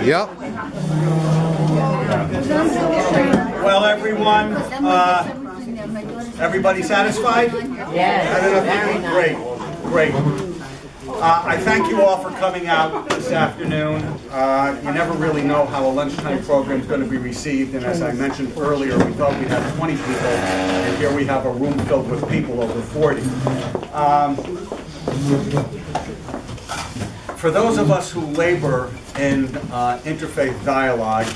Yep. Well, everyone, everybody satisfied? Yes. Great, great. I thank you all for coming out this afternoon. You never really know how a lunchtime program is going to be received, and as I mentioned earlier, we thought we'd have 20 people, and here we have a room filled with people over 40. For those of us who labor in interfaith dialogue,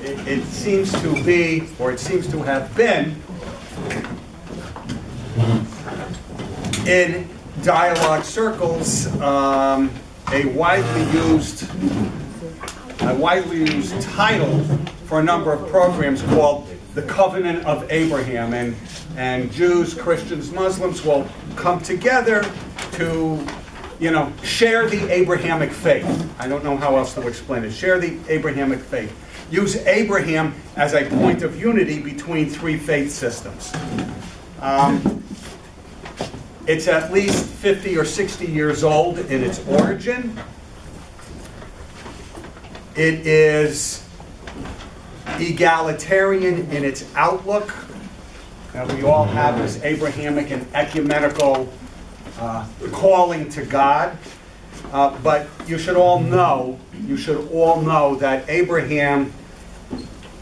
it seems to be, or it seems to have been, in dialogue circles, a widely used title for a number of programs called the Covenant of Abraham, and Jews, Christians, Muslims will come together to, share the Abrahamic faith. I don't know how else to explain it. Share the Abrahamic faith. Use Abraham as a point of unity between three faith systems. It's at least 50 or 60 years old in its origin. It is egalitarian in its outlook. We all have this Abrahamic and ecumenical calling to God. But you should all know that Abraham,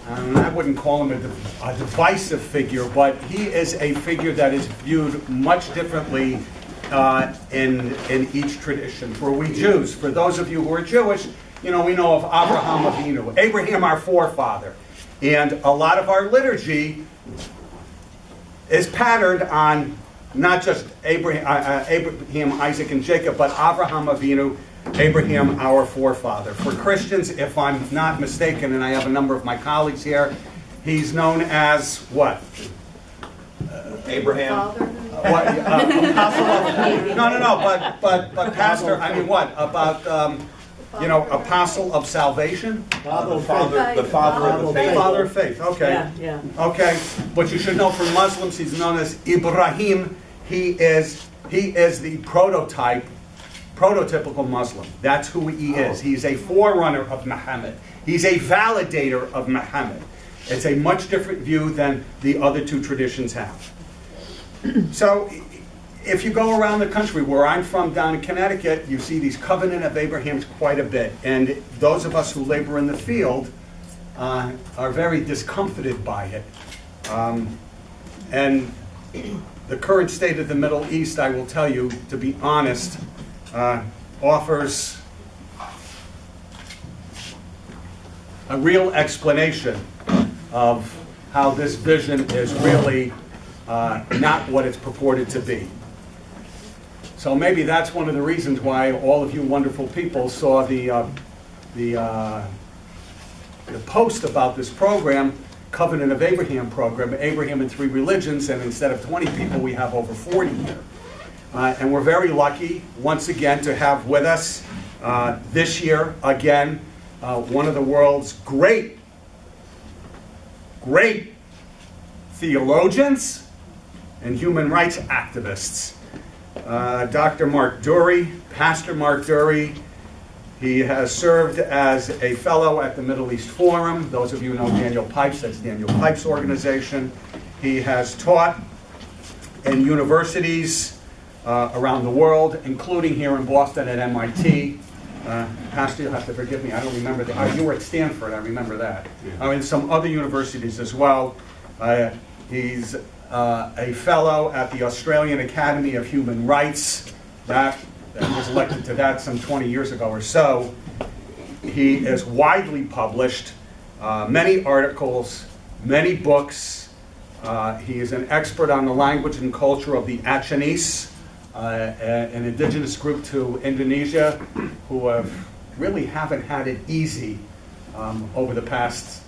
I wouldn't call him a divisive figure, but he is a figure that is viewed much differently in each tradition. For we Jews, for those of you who are Jewish, we know of Abraham Avinu, Abraham our forefather. And a lot of our liturgy is patterned on not just Abraham, Isaac, and Jacob, but Abraham Avinu, Abraham our forefather. For Christians, if I'm not mistaken, and I have a number of my colleagues here, he's known as what? Abraham. Apostle of, no, but pastor, I mean what? About, apostle of salvation? The father of the faith. Father of faith, okay. Yeah. Okay, but you should know for Muslims, he's known as Ibrahim. He is the prototypical Muslim. That's who he is. He's a forerunner of Muhammad. He's a validator of Muhammad. It's a much different view than the other two traditions have. So, if you go around the country, where I'm from down in Connecticut, you see these Covenant of Abrahams quite a bit. And those of us who labor in the field are very discomfited by it. And the current state of the Middle East, I will tell you, to be honest, offers a real explanation of how this vision is really not what it's purported to be. So maybe that's one of the reasons why all of you wonderful people saw the post about this program, Covenant of Abraham program, Abraham in Three Religions, and instead of 20 people, we have over 40 here. And we're very lucky, once again, to have with us this year, again, one of the world's great theologians and human rights activists. Dr. Mark Dury, Pastor Mark Dury. He has served as a fellow at the Middle East Forum. Those of you who know Daniel Pipes, that's Daniel Pipes' organization. He has taught in universities around the world, including here in Boston at MIT. Pastor, you'll have to forgive me, I don't remember that. You were at Stanford, I remember that. And some other universities as well. He's a fellow at the Australian Academy of Human Rights. That was elected to that some 20 years ago or so. He is widely published, many articles, many books. He is an expert on the language and culture of the Achinese, an indigenous group to Indonesia who haven't had it easy over the past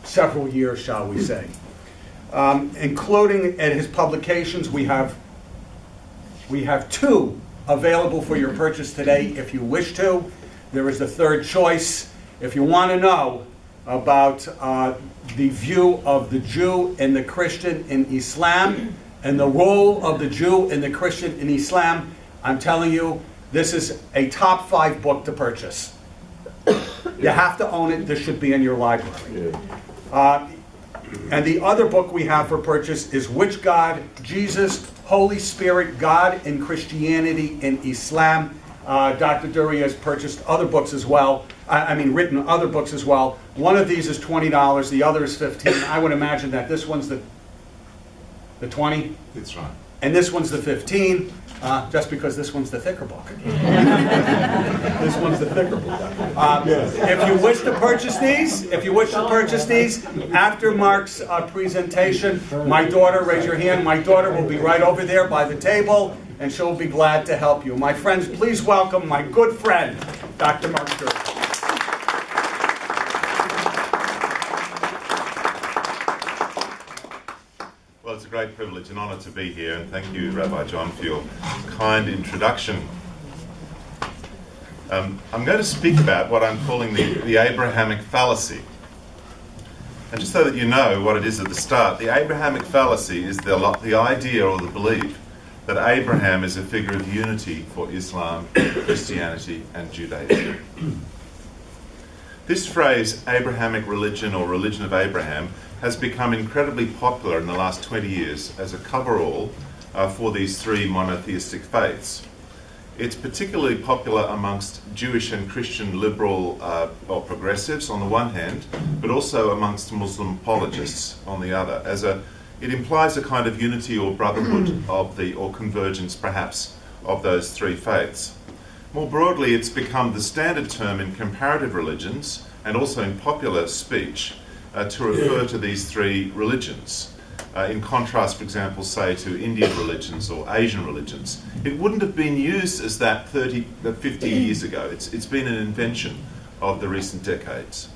several years, shall we say. Including in his publications, we have two available for your purchase today if you wish to. There is a third choice. If you want to know about the view of the Jew and the Christian in Islam and the role of the Jew and the Christian in Islam, I'm telling you, this is a top 5 book to purchase. You have to own it. This should be in your library. And the other book we have for purchase is Which God? Jesus, Holy Spirit, God in Christianity and Islam. Dr. Dury has purchased other books as well. Written other books as well. One of these is $20. The other is $15. I would imagine that this one's the 20. That's right. And this one's the 15. Just because this one's the thicker book. This one's the thicker book. If you wish to purchase these, after Mark's presentation, my daughter, raise your hand, my daughter will be right over there by the table, and she'll be glad to help you. My friends, please welcome my good friend, Dr. Mark Dury. Well, it's a great privilege and honour to be here, and thank you, Rabbi John, for your kind introduction. I'm going to speak about what I'm calling the Abrahamic fallacy. And just so that you know what it is at the start, the Abrahamic fallacy is the idea or the belief that Abraham is a figure of unity for Islam, Christianity, and Judaism. This phrase, Abrahamic religion or religion of Abraham, has become incredibly popular in the last 20 years as a coverall for these three monotheistic faiths. It's particularly popular amongst Jewish and Christian liberal or progressives on the one hand, but also amongst Muslim apologists on the other. It implies a kind of unity or brotherhood or convergence perhaps of those three faiths. More broadly, it's become the standard term in comparative religions and also in popular speech to refer to these three religions. In contrast, for example, say to Indian religions or Asian religions. It wouldn't have been used as that 50 years ago. It's been an invention of the recent decades.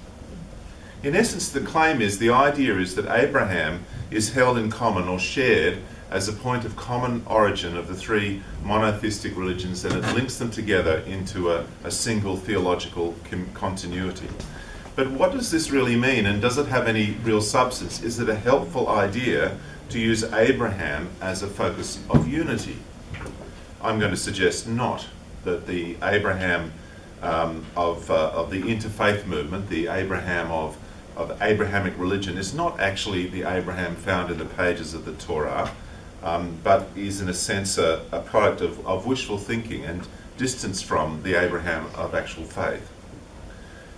In essence, the idea is that Abraham is held in common or shared as a point of common origin of the three monotheistic religions, and it links them together into a single theological continuity. But what does this really mean, and does it have any real substance? Is it a helpful idea to use Abraham as a focus of unity? I'm going to suggest not, that the Abraham of the interfaith movement, the Abraham of Abrahamic religion, is not actually the Abraham found in the pages of the Torah, but is in a sense a product of wishful thinking and distance from the Abraham of actual faith.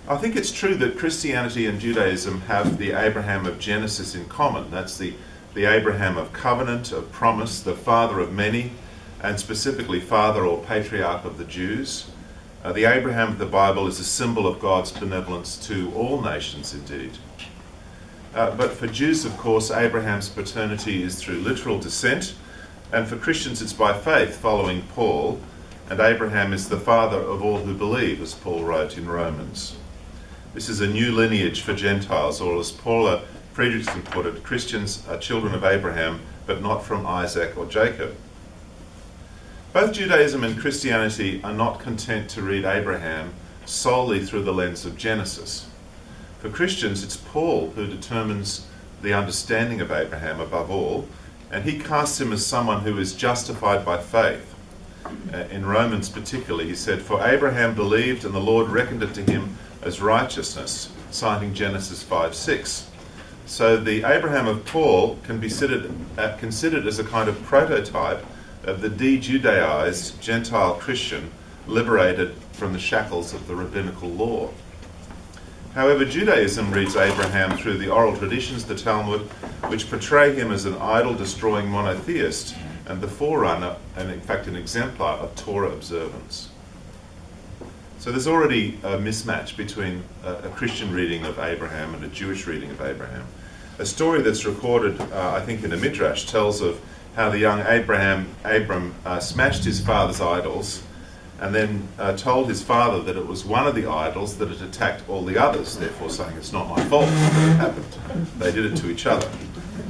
I think it's true that Christianity and Judaism have the Abraham of Genesis in common. That's the Abraham of covenant, of promise, the father of many, and specifically father or patriarch of the Jews. The Abraham of the Bible is a symbol of God's benevolence to all nations indeed. But for Jews, of course, Abraham's paternity is through literal descent, and for Christians it's by faith, following Paul, and Abraham is the father of all who believe, as Paul wrote in Romans. This is a new lineage for Gentiles, or as Paula Friedrichsen put it, Christians are children of Abraham, but not from Isaac or Jacob. Both Judaism and Christianity are not content to read Abraham solely through the lens of Genesis. For Christians, it's Paul who determines the understanding of Abraham above all, and he casts him as someone who is justified by faith. In Romans particularly, he said, "For Abraham believed, and the Lord reckoned it to him as righteousness," citing Genesis 5:6. So the Abraham of Paul can be considered as a kind of prototype of the de-Judaized Gentile Christian liberated from the shackles of the rabbinical law. However, Judaism reads Abraham through the oral traditions, the Talmud, which portray him as an idol-destroying monotheist and the forerunner, and in fact an exemplar of Torah observance. So there's already a mismatch between a Christian reading of Abraham and a Jewish reading of Abraham. A story that's recorded, I think, in a Midrash tells of how the young Abram smashed his father's idols and then told his father that it was one of the idols that had attacked all the others, therefore saying, "It's not my fault that it happened. They did it to each other."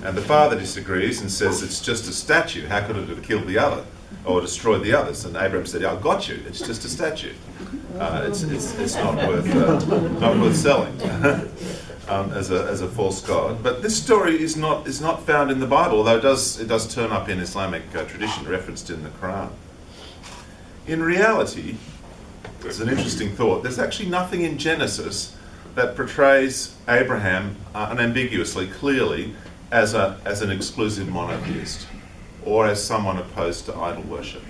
And the father disagrees and says, "It's just a statue. How could it have killed the other or destroyed the others?" And Abram said, "I got you. It's just a statue. It's not worth selling." As a false god. But this story is not found in the Bible, although it does turn up in Islamic tradition, referenced in the Quran. In reality, It's an interesting thought. There's actually nothing in Genesis that portrays Abraham unambiguously, clearly, as an exclusive monotheist or as someone opposed to idol worship.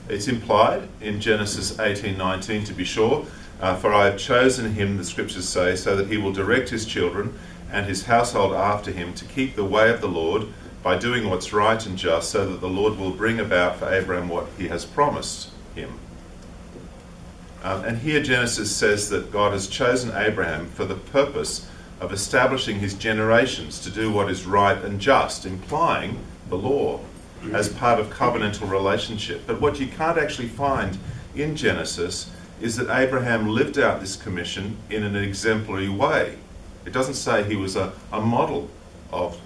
It's implied in Genesis 18:19, to be sure, for I have chosen him, the scriptures say, so that he will direct his children and his household after him to keep the way of the Lord by doing what's right and just, so that the Lord will bring about for Abraham what he has promised him. And here Genesis says that God has chosen Abraham for the purpose of establishing his generations to do what is right and just, implying the law as part of covenantal relationship. But what you can't actually find in Genesis is that Abraham lived out this commission in an exemplary way. It doesn't say he was a model of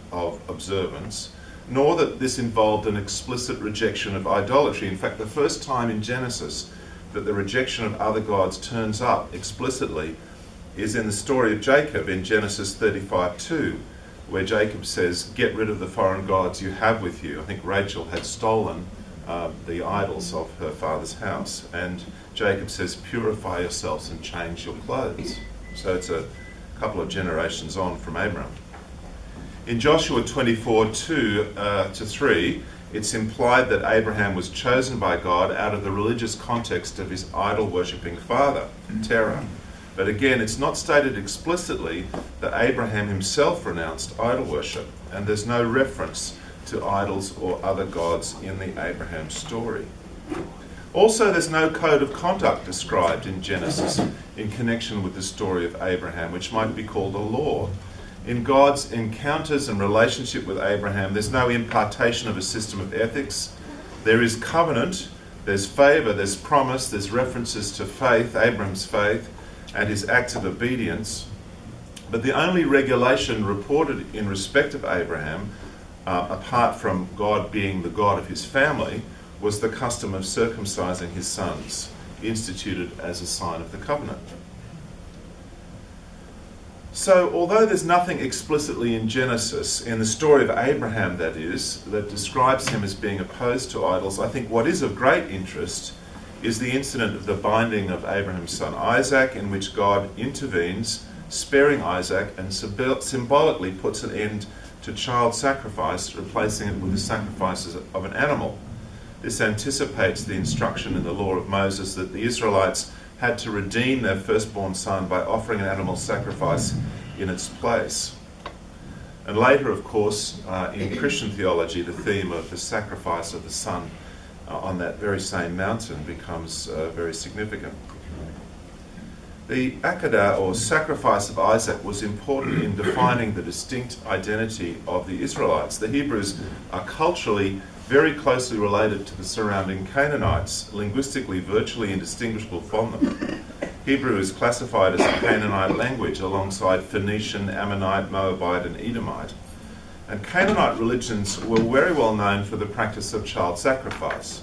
observance, nor that this involved an explicit rejection of idolatry. In fact, the first time in Genesis that the rejection of other gods turns up explicitly is in the story of Jacob in Genesis 35:2, where Jacob says, "Get rid of the foreign gods you have with you." I think Rachel had stolen the idols of her father's house, and Jacob says, "Purify yourselves and change your clothes." So it's a couple of generations on from Abraham. In Joshua 24:2-3, it's implied that Abraham was chosen by God out of the religious context of his idol-worshipping father, Terah. But again, it's not stated explicitly that Abraham himself renounced idol worship, and there's no reference to idols or other gods in the Abraham story. Also, there's no code of conduct described in Genesis in connection with the story of Abraham, which might be called a law. In God's encounters and relationship with Abraham, there's no impartation of a system of ethics. There is covenant, there's favour, there's promise, there's references to faith, Abraham's faith, and his acts of obedience. But the only regulation reported in respect of Abraham, apart from God being the God of his family, was the custom of circumcising his sons, instituted as a sign of the covenant. So, although there's nothing explicitly in Genesis, in the story of Abraham that is, that describes him as being opposed to idols, I think what is of great interest is the incident of the binding of Abraham's son Isaac, in which God intervenes, sparing Isaac, and symbolically puts an end to child sacrifice, replacing it with the sacrifices of an animal. This anticipates the instruction in the law of Moses that the Israelites had to redeem their firstborn son by offering an animal sacrifice in its place. And later, of course, in Christian theology, the theme of the sacrifice of the son on that very same mountain becomes very significant. The Akedah, or sacrifice of Isaac, was important in defining the distinct identity of the Israelites. The Hebrews are culturally very closely related to the surrounding Canaanites, linguistically virtually indistinguishable from them. Hebrew is classified as a Canaanite language alongside Phoenician, Ammonite, Moabite, and Edomite. And Canaanite religions were very well known for the practice of child sacrifice.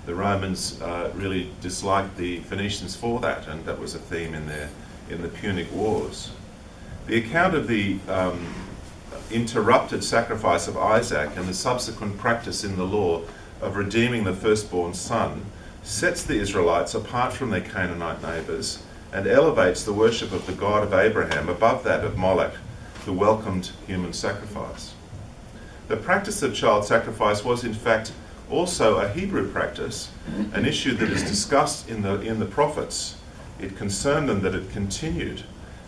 The Romans really disliked the Phoenicians for that, and that was a theme in the Punic Wars. The account of the interrupted sacrifice of Isaac and the subsequent practice in the law of redeeming the firstborn son sets the Israelites apart from their Canaanite neighbours and elevates the worship of the God of Abraham above that of Moloch, who welcomed human sacrifice. The practice of child sacrifice was in fact also a Hebrew practice, an issue that is discussed in the prophets. It concerned them that it continued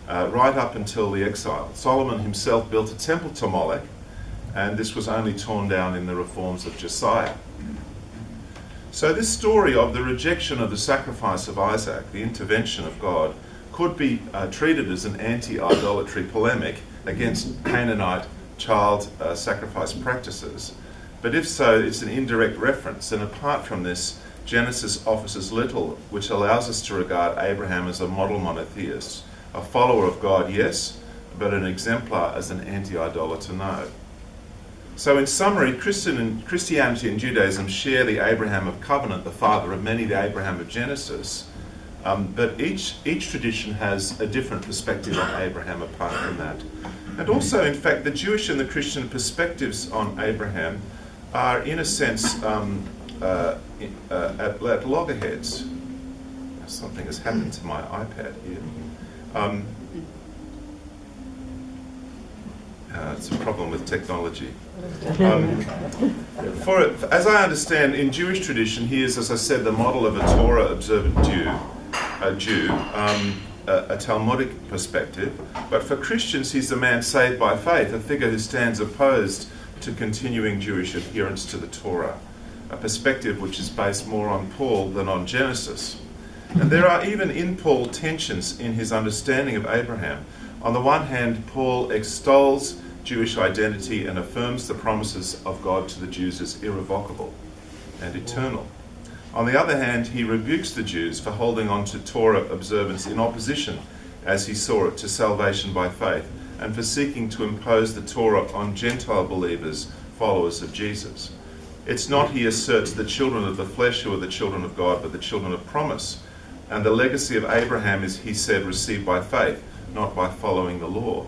right up until the exile. Solomon himself built a temple to Moloch, and this was only torn down in the reforms of Josiah. So this story of the rejection of the sacrifice of Isaac, the intervention of God, could be treated as an anti-idolatry polemic against Canaanite child sacrifice practices. But if so, it's an indirect reference, and apart from this, Genesis offers little which allows us to regard Abraham as a model monotheist, a follower of God, yes, but an exemplar as an anti-idolater, no. So in summary, Christianity and Judaism share the Abraham of covenant, the father of many, the Abraham of Genesis, but each tradition has a different perspective on Abraham apart from that. And also, in fact, the Jewish and the Christian perspectives on Abraham are, in a sense, at loggerheads. Something has happened to my iPad here. It's a problem with technology. As I understand, in Jewish tradition, he is, as I said, the model of a Torah-observant Jew, a Talmudic perspective. But for Christians, he's the man saved by faith, a figure who stands opposed to continuing Jewish adherence to the Torah, a perspective which is based more on Paul than on Genesis. And there are even in Paul tensions in his understanding of Abraham. On the one hand, Paul extols Jewish identity and affirms the promises of God to the Jews as irrevocable and eternal. On the other hand, he rebukes the Jews for holding on to Torah observance in opposition, as he saw it, to salvation by faith, and for seeking to impose the Torah on Gentile believers, followers of Jesus. It's not, he asserts, the children of the flesh who are the children of God, but the children of promise. And the legacy of Abraham is, he said, received by faith, not by following the law.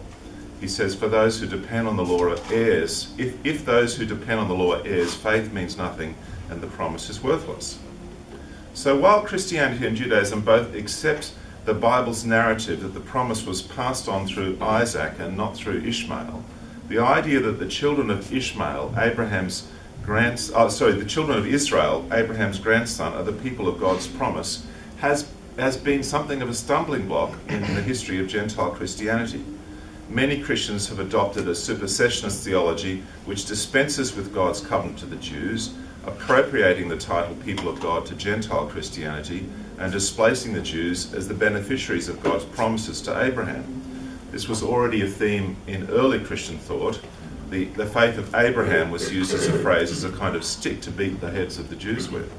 He says, for those who depend on the law are heirs. If those who depend on the law are heirs, faith means nothing and the promise is worthless. So while Christianity and Judaism both accept the Bible's narrative that the promise was passed on through Isaac and not through Ishmael, the idea that the children of Ishmael, the children of Israel, Abraham's grandson, are the people of God's promise, has been something of a stumbling block in the history of Gentile Christianity. Many Christians have adopted a supersessionist theology which dispenses with God's covenant to the Jews, appropriating the title people of God to Gentile Christianity and displacing the Jews as the beneficiaries of God's promises to Abraham. This was already a theme in early Christian thought. The faith of Abraham was used as a phrase, as a kind of stick to beat the heads of the Jews with.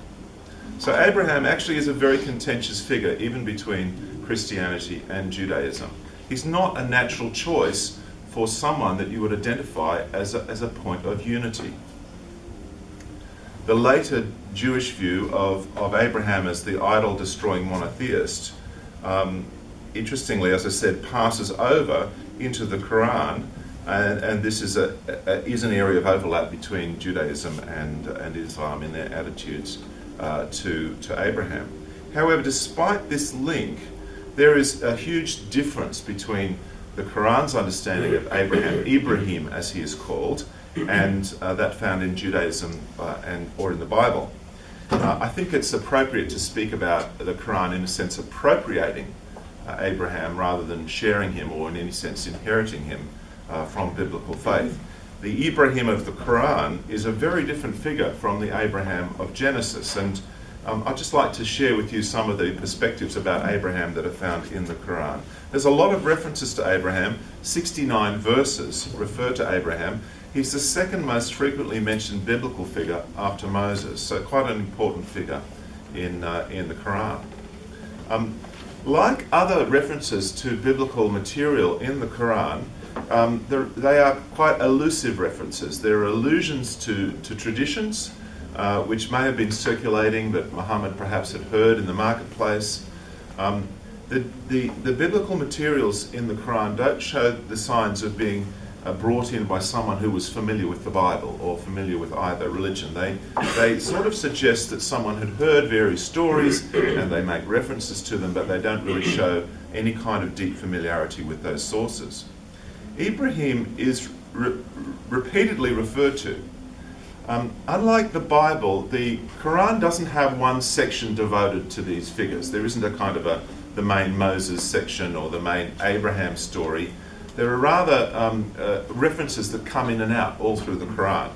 So Abraham actually is a very contentious figure, even between Christianity and Judaism. He's not a natural choice for someone that you would identify as a point of unity. The later Jewish view of Abraham as the idol-destroying monotheist, interestingly, as I said, passes over into the Quran, and this is an area of overlap between Judaism and Islam in their attitudes to Abraham. However, despite this link, there is a huge difference between the Quran's understanding of Abraham, Ibrahim as he is called, and that found in Judaism or in the Bible. I think it's appropriate to speak about the Quran in a sense appropriating Abraham rather than sharing him or in any sense inheriting him from biblical faith. The Ibrahim of the Quran is a very different figure from the Abraham of Genesis, and I'd just like to share with you some of the perspectives about Abraham that are found in the Quran. There's a lot of references to Abraham. 69 verses refer to Abraham. He's the second most frequently mentioned biblical figure after Moses, so quite an important figure in the Quran. Like other references to biblical material in the Quran, they are quite elusive references. There are allusions to traditions, which may have been circulating that Muhammad perhaps had heard in the marketplace. The biblical materials in the Quran don't show the signs of being brought in by someone who was familiar with the Bible or familiar with either religion. They sort of suggest that someone had heard various stories and they make references to them, but they don't really show any kind of deep familiarity with those sources. Ibrahim is repeatedly referred to. Unlike the Bible, the Quran doesn't have one section devoted to these figures. There isn't a kind of the main Moses section or the main Abraham story. There are rather references that come in and out all through the Quran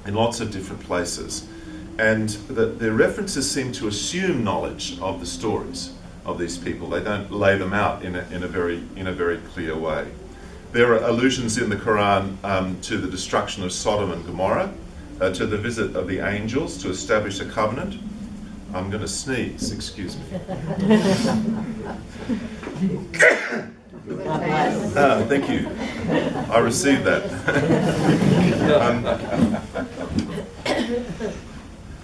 in lots of different places. And the references seem to assume knowledge of the stories of these people. They don't lay them out in a very clear way. There are allusions in the Quran to the destruction of Sodom and Gomorrah, to the visit of the angels to establish a covenant. I'm going to sneeze, excuse me. Thank you. I received that.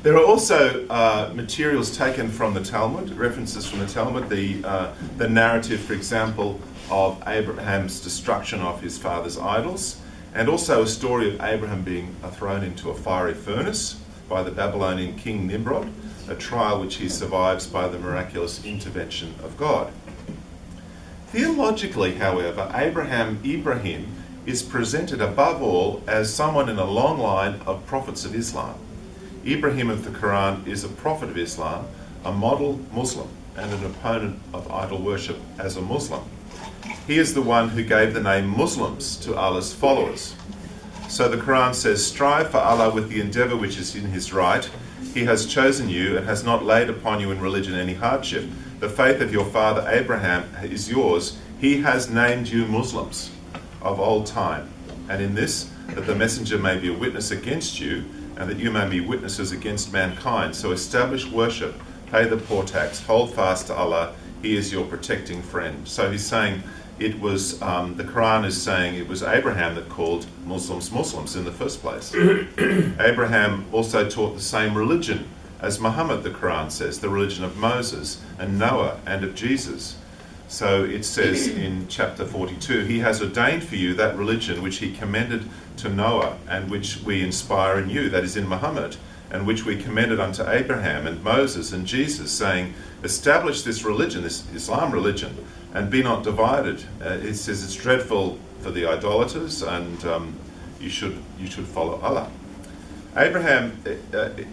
There are also materials taken from the Talmud, references from the Talmud, the narrative, for example, of Abraham's destruction of his father's idols, and also a story of Abraham being thrown into a fiery furnace by the Babylonian king Nimrod. a trial which he survives by the miraculous intervention of God. Theologically, however, Ibrahim is presented above all as someone in a long line of prophets of Islam. Ibrahim of the Quran is a prophet of Islam, a model Muslim, and an opponent of idol worship as a Muslim. He is the one who gave the name Muslims to Allah's followers. So the Quran says, "Strive for Allah with the endeavour which is in his right. He has chosen you and has not laid upon you in religion any hardship. The faith of your father Abraham is yours. He has named you Muslims of old time. And in this, that the messenger may be a witness against you, and that you may be witnesses against mankind. So establish worship, pay the poor tax, hold fast to Allah. He is your protecting friend." So he's saying it was, the Quran is saying it was Abraham that called Muslims Muslims in the first place. Abraham also taught the same religion as Muhammad, the Quran says, the religion of Moses and Noah and of Jesus. So it says in chapter 42, "He has ordained for you that religion which he commended to Noah and which we inspire in you," that is in Muhammad, "and which we commended unto Abraham and Moses and Jesus, saying, establish this religion," this Islam religion, "and be not divided." It says it's dreadful for the idolaters, and you should follow Allah. Abraham,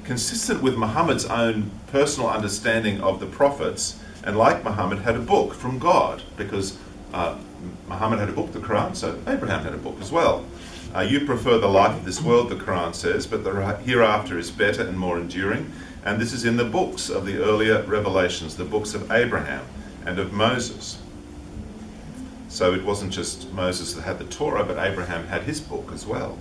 consistent with Muhammad's own personal understanding of the prophets, and like Muhammad, had a book from God, because Muhammad had a book, the Quran, so Abraham had a book as well. "You prefer the life of this world," the Quran says, "but the hereafter is better and more enduring." And this is in the books of the earlier revelations, the books of Abraham and of Moses. So it wasn't just Moses that had the Torah, but Abraham had his book as well.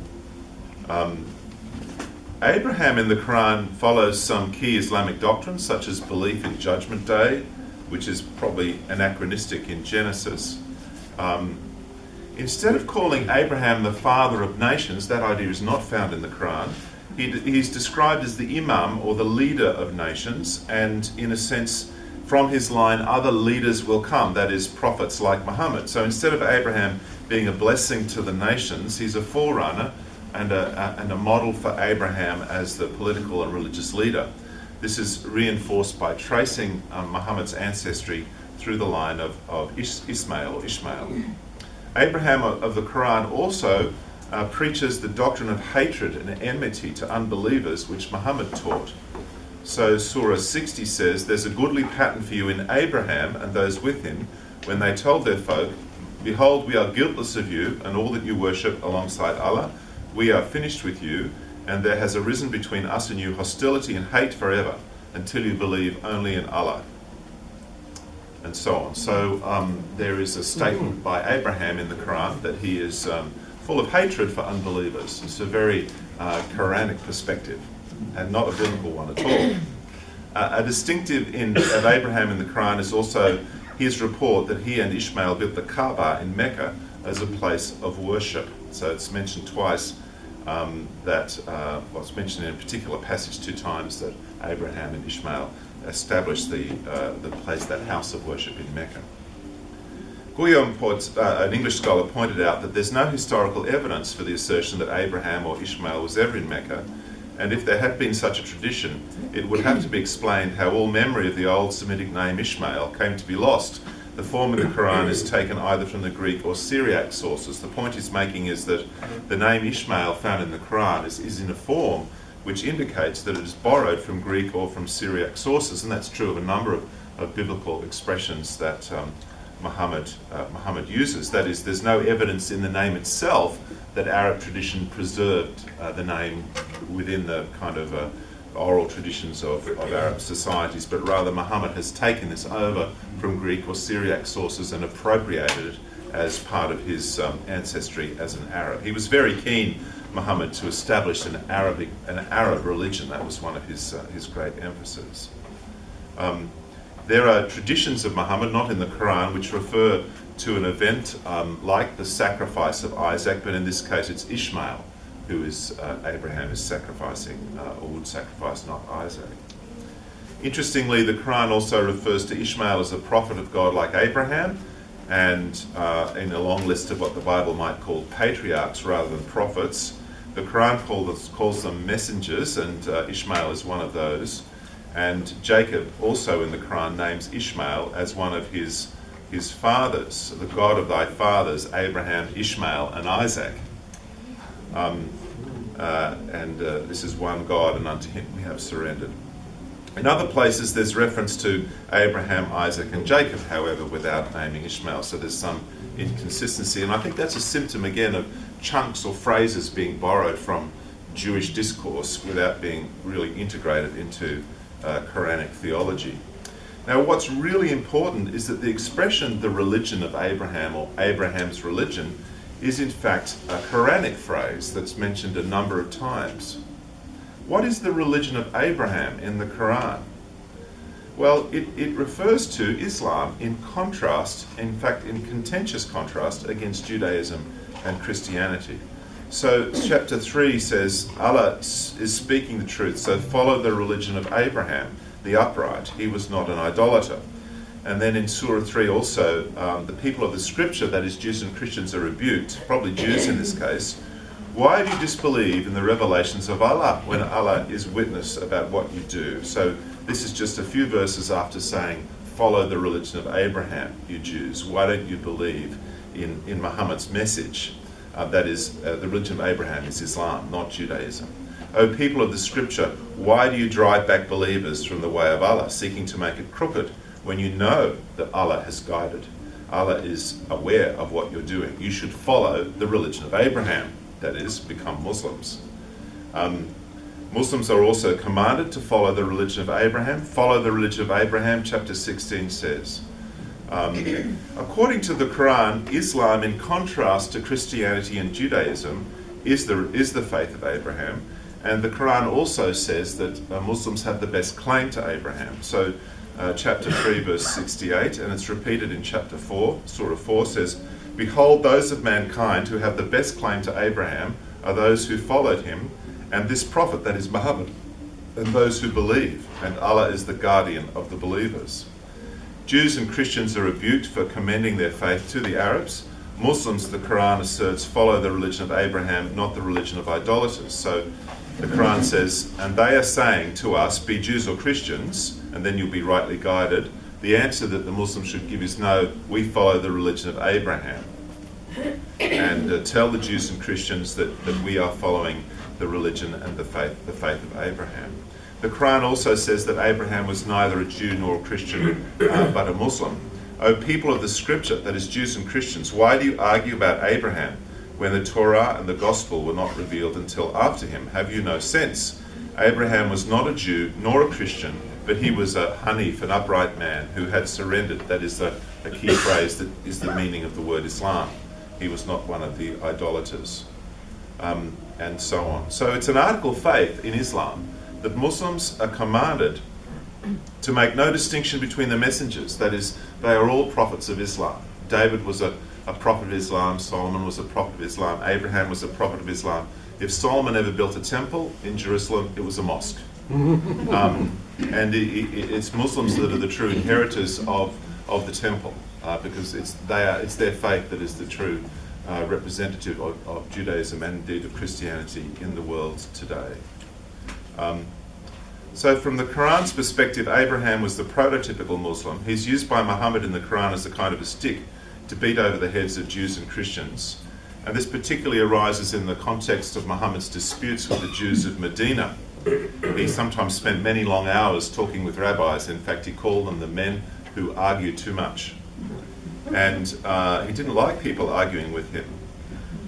Abraham in the Quran follows some key Islamic doctrines, such as belief in Judgment Day, which is probably anachronistic in Genesis. Instead of calling Abraham the father of nations, that idea is not found in the Quran. He's described as the imam, or the leader of nations, and in a sense, from his line, other leaders will come, that is, prophets like Muhammad. So instead of Abraham being a blessing to the nations, he's a forerunner and a model for Abraham as the political and religious leader. This is reinforced by tracing Muhammad's ancestry through the line of Ishmael. Abraham of the Quran also preaches the doctrine of hatred and enmity to unbelievers, which Muhammad taught. So Surah 60 says, "There's a goodly pattern for you in Abraham and those with him, when they told their folk, behold, we are guiltless of you and all that you worship alongside Allah. We are finished with you, and there has arisen between us and you hostility and hate forever, until you believe only in Allah." And so on. So there is a statement by Abraham in the Quran that he is full of hatred for unbelievers. It's a very Quranic perspective, and not a biblical one at all. A distinctive of Abraham in the Quran is also his report that he and Ishmael built the Kaaba in Mecca as a place of worship. So it's mentioned twice it's mentioned in a particular passage 2 times that Abraham and Ishmael established the place, that house of worship in Mecca. Guillaume, an English scholar, pointed out that there's no historical evidence for the assertion that Abraham or Ishmael was ever in Mecca, and if there had been such a tradition, it would have to be explained how all memory of the old Semitic name Ishmael came to be lost. The form in the Quran is taken either from the Greek or Syriac sources. The point he's making is that the name Ishmael found in the Quran is in a form which indicates that it is borrowed from Greek or from Syriac sources, and that's true of a number of biblical expressions that Muhammad uses. That is, there's no evidence in the name itself that Arab tradition preserved the name within the kind of oral traditions of Arab societies, but rather Muhammad has taken this over from Greek or Syriac sources and appropriated it as part of his ancestry as an Arab. He was very keen, Muhammad, to establish an Arab religion. That was one of his great emphases. There are traditions of Muhammad, not in the Quran, which refer to an event like the sacrifice of Isaac, but in this case it's Ishmael who is Abraham is sacrificing, or would sacrifice, not Isaac. Interestingly, the Quran also refers to Ishmael as a prophet of God like Abraham, and in a long list of what the Bible might call patriarchs rather than prophets. The Quran calls them messengers, and Ishmael is one of those. And Jacob also in the Quran names Ishmael as one of his fathers, the God of thy fathers, Abraham, Ishmael, and Isaac. This is one God, and unto him we have surrendered. In other places there's reference to Abraham, Isaac, and Jacob, however, without naming Ishmael, so there's some inconsistency, and I think that's a symptom again of chunks or phrases being borrowed from Jewish discourse without being really integrated into Quranic theology. Now, what's really important is that the expression the religion of Abraham or Abraham's religion is in fact a Quranic phrase that's mentioned a number of times. What is the religion of Abraham in the Quran? Well, it refers to Islam in contrast, in fact in contentious contrast against Judaism and Christianity. So chapter 3 says Allah is speaking the truth, so follow the religion of Abraham, the upright. He was not an idolater. And then in Surah 3 also, the people of the scripture, that is Jews and Christians, are rebuked, probably Jews in this case. Why do you disbelieve in the revelations of Allah when Allah is witness about what you do? So this is just a few verses after saying, follow the religion of Abraham, you Jews. Why don't you believe in Muhammad's message? That is, the religion of Abraham is Islam, not Judaism. O people of the scripture, why do you drive back believers from the way of Allah, seeking to make it crooked, when you know that Allah has guided? Allah is aware of what you're doing. You should follow the religion of Abraham, that is, become Muslims. Muslims are also commanded to follow the religion of Abraham. Follow the religion of Abraham, chapter 16 says. According to the Quran, Islam, in contrast to Christianity and Judaism, is the faith of Abraham. And the Quran also says that Muslims have the best claim to Abraham. So chapter 3, verse 68, and it's repeated in chapter 4, Surah 4 says, behold, those of mankind who have the best claim to Abraham are those who followed him, and this prophet, that is Muhammad, and those who believe, and Allah is the guardian of the believers. Jews and Christians are rebuked for commending their faith to the Arabs. Muslims, the Quran asserts, follow the religion of Abraham, not the religion of idolaters. So the Quran says, and they are saying to us, be Jews or Christians, and then you'll be rightly guided. The answer that the Muslims should give is no, we follow the religion of Abraham. And tell the Jews and Christians that we are following the religion and the faith of Abraham. The Quran also says that Abraham was neither a Jew nor a Christian, but a Muslim. O people of the scripture, that is Jews and Christians, why do you argue about Abraham when the Torah and the gospel were not revealed until after him? Have you no sense? Abraham was not a Jew nor a Christian, but he was a Hanif, an upright man who had surrendered. That is a key phrase that is the meaning of the word Islam. He was not one of the idolaters, and so on. So it's an article of faith in Islam that Muslims are commanded to make no distinction between the messengers. That is, they are all prophets of Islam. David was a prophet of Islam, Solomon was a prophet of Islam, Abraham was a prophet of Islam. If Solomon ever built a temple in Jerusalem, it was a mosque. And it's Muslims that are the true inheritors of the temple, because it's their faith that is the true representative of Judaism and indeed of Christianity in the world today. So from the Quran's perspective, Abraham was the prototypical Muslim. He's used by Muhammad in the Quran as a kind of a stick to beat over the heads of Jews and Christians. And this particularly arises in the context of Muhammad's disputes with the Jews of Medina. He sometimes spent many long hours talking with rabbis. In fact, he called them the men who argue too much. And he didn't like people arguing with him.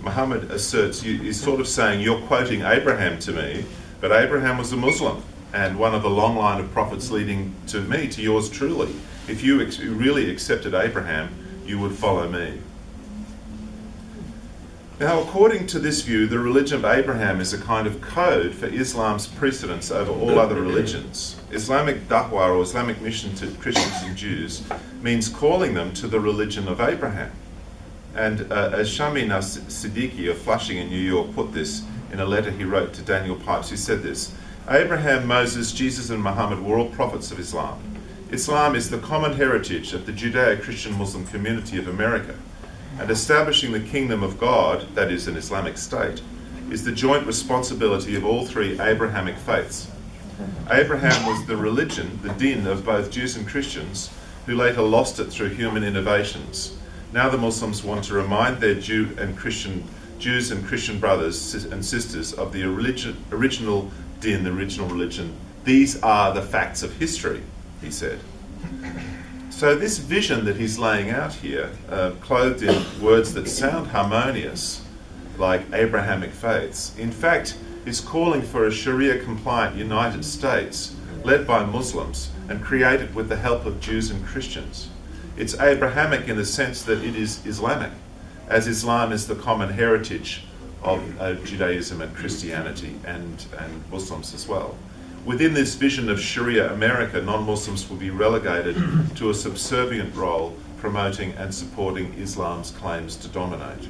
Muhammad asserts, he's sort of saying, you're quoting Abraham to me, but Abraham was a Muslim and one of the long line of prophets leading to me, to yours truly. If you really accepted Abraham, you would follow me. Now, according to this view, the religion of Abraham is a kind of code for Islam's precedence over all other religions. Islamic da'wah, or Islamic mission to Christians and Jews, means calling them to the religion of Abraham. And as Shamina Siddiqui of Flushing in New York put this in a letter he wrote to Daniel Pipes, he said this: Abraham, Moses, Jesus and Muhammad were all prophets of Islam. Islam is the common heritage of the Judeo-Christian Muslim community of America, and establishing the kingdom of God, that is an Islamic state, is the joint responsibility of all three Abrahamic faiths. Abraham was the religion, the din of both Jews and Christians, who later lost it through human innovations. Now the Muslims want to remind their Jews and Christian brothers and sisters of the original din, the original religion. These are the facts of history, he said. So this vision that he's laying out here, clothed in words that sound harmonious, like Abrahamic faiths, in fact is calling for a Sharia-compliant United States led by Muslims and created with the help of Jews and Christians. It's Abrahamic in the sense that it is Islamic, as Islam is the common heritage of Judaism and Christianity and Muslims as well. Within this vision of Sharia America, non-Muslims will be relegated to a subservient role promoting and supporting Islam's claims to dominate.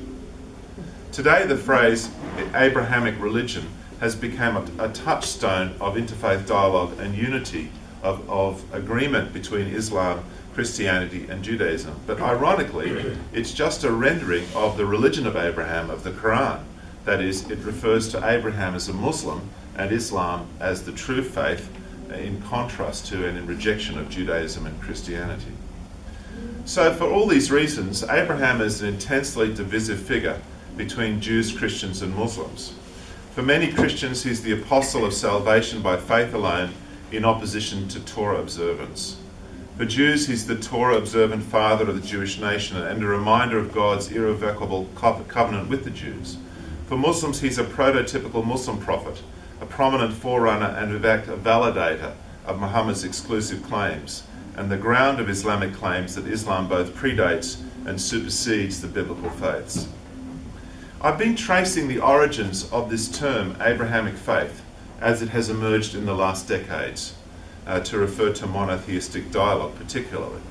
Today, the phrase Abrahamic religion has become a touchstone of interfaith dialogue and unity of agreement between Islam, Christianity and Judaism. But ironically, it's just a rendering of the religion of Abraham of the Quran. That is, it refers to Abraham as a Muslim and Islam as the true faith, in contrast to and in rejection of Judaism and Christianity. So for all these reasons, Abraham is an intensely divisive figure between Jews, Christians and Muslims. For many Christians, he's the apostle of salvation by faith alone in opposition to Torah observance. For Jews, he's the Torah-observant father of the Jewish nation and a reminder of God's irrevocable covenant with the Jews. For Muslims, he's a prototypical Muslim prophet, a prominent forerunner and in fact a validator of Muhammad's exclusive claims, and the ground of Islamic claims that Islam both predates and supersedes the biblical faiths. I've been tracing the origins of this term, Abrahamic faith, as it has emerged in the last decades, to refer to monotheistic dialogue particularly.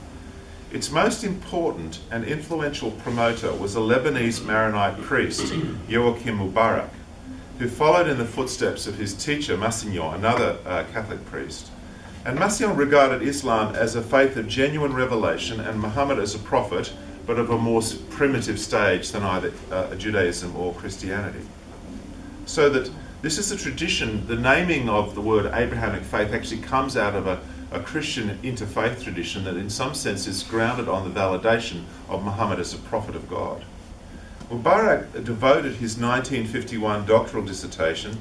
Its most important and influential promoter was a Lebanese Maronite priest, Joachim Mubarak, who followed in the footsteps of his teacher, Massignon, another Catholic priest. And Massignon regarded Islam as a faith of genuine revelation and Muhammad as a prophet, but of a more primitive stage than either Judaism or Christianity. So that this is a tradition, the naming of the word Abrahamic faith actually comes out of a Christian interfaith tradition that in some sense is grounded on the validation of Muhammad as a prophet of God. Mubarak devoted his 1951 doctoral dissertation,